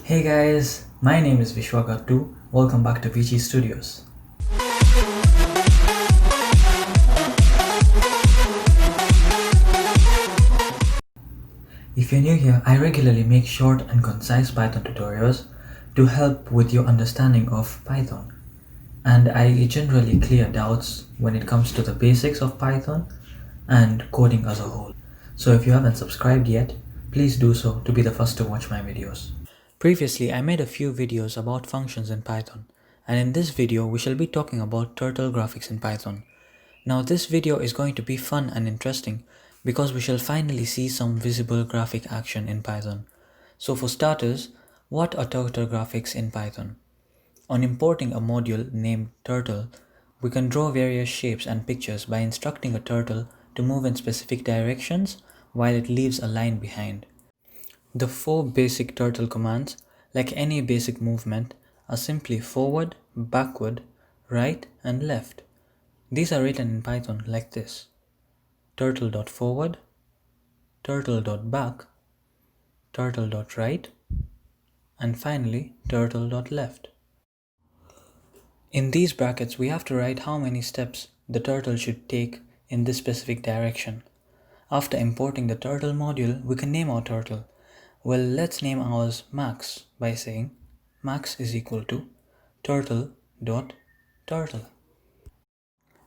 Hey guys, my name is Vishwakartu. Welcome back to VG Studios. If you're new here, I regularly make short and concise Python tutorials to help with your understanding of Python. And I generally clear doubts when it comes to the basics of Python and coding as a whole. So if you haven't subscribed yet, please do so to be the first to watch my videos. Previously, I made a few videos about functions in Python, and in this video we shall be talking about turtle graphics in Python. Now this video is going to be fun and interesting because we shall finally see some visible graphic action in Python. So for starters, what are turtle graphics in Python? On importing a module named turtle, we can draw various shapes and pictures by instructing a turtle to move in specific directions while it leaves a line behind. The four basic turtle commands, like any basic movement, are simply forward, backward, right, and left. These are written in Python like this: turtle.forward, turtle.back, turtle.right, and finally turtle.left. In these brackets, we have to write how many steps the turtle should take in this specific direction. After importing the turtle module, we can name our turtle. Well, let's name ours Max by saying max is equal to turtle.turtle.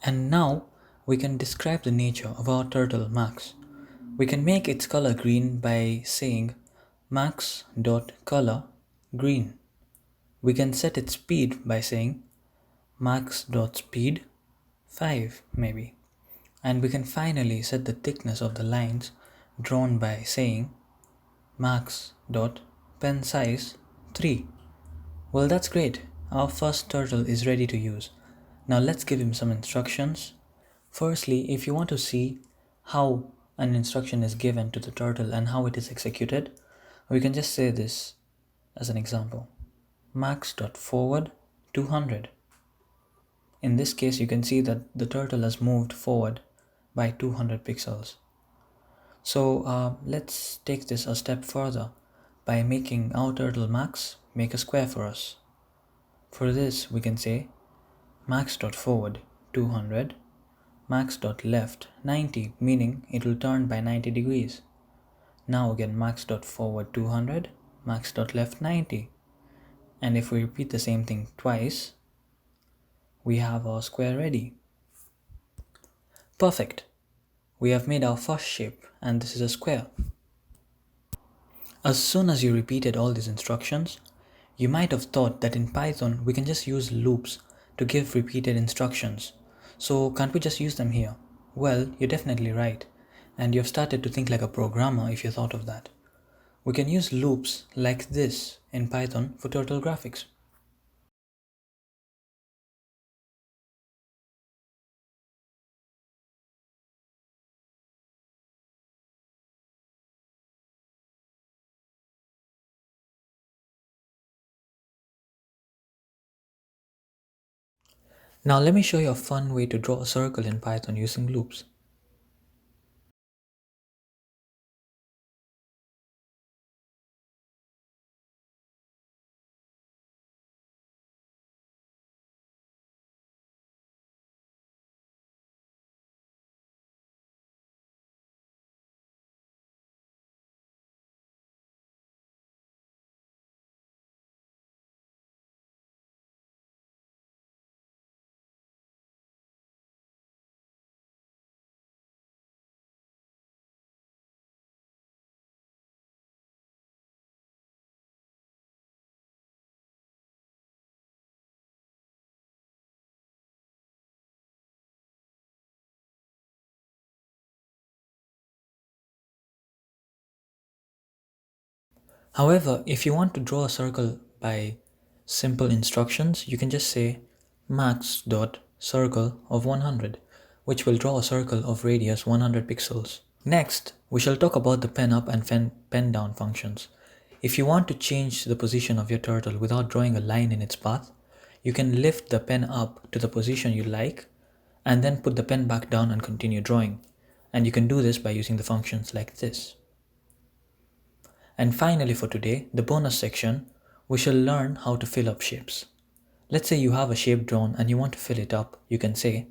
And now we can describe the nature of our turtle Max. We can make its color green by saying max.color green. We can set its speed by saying max.speed 5 maybe. And we can finally set the thickness of the lines drawn by saying max.pensize 3. Well, that's great. Our first turtle is ready to use. Now let's give him some instructions. Firstly, if you want to see how an instruction is given to the turtle and how it is executed, we can just say this as an example: max.forward 200. In this case, you can see that the turtle has moved forward by 200 pixels. So let's take this a step further by making our turtle Max make a square for us. For this, we can say max.forward 200, max.left 90, meaning it will turn by 90 degrees. Now again max.forward 200, max.left 90. And if we repeat the same thing twice, we have our square ready. Perfect. We have made our first shape, and this is a square. As soon as you repeated all these instructions, you might have thought that in Python we can just use loops to give repeated instructions. So can't we just use them here? Well, you're definitely right, and you've started to think like a programmer if you thought of that. We can use loops like this in Python for turtle graphics. Now let me show you a fun way to draw a circle in Python using loops. However, if you want to draw a circle by simple instructions, you can just say max.circle of 100, which will draw a circle of radius 100 pixels. Next, we shall talk about the pen up and pen down functions. If you want to change the position of your turtle without drawing a line in its path, you can lift the pen up to the position you like and then put the pen back down and continue drawing. And you can do this by using the functions like this. And finally for today, the bonus section, we shall learn how to fill up shapes. Let's say you have a shape drawn and you want to fill it up. You can say,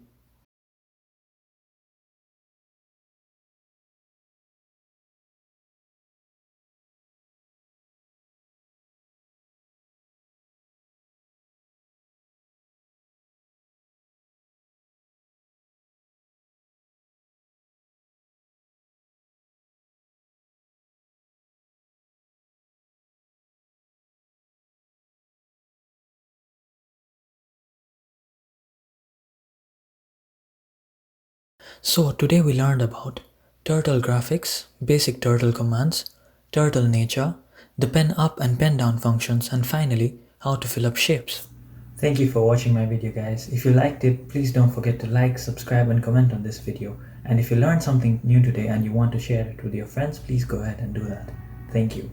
so today we learned about turtle graphics, basic turtle commands, turtle nature, the pen up and pen down functions, and finally, how to fill up shapes. Thank you for watching my video, guys. If you liked it, please don't forget to like, subscribe and comment on this video. And if you learned something new today and you want to share it with your friends, please go ahead and do that. Thank you.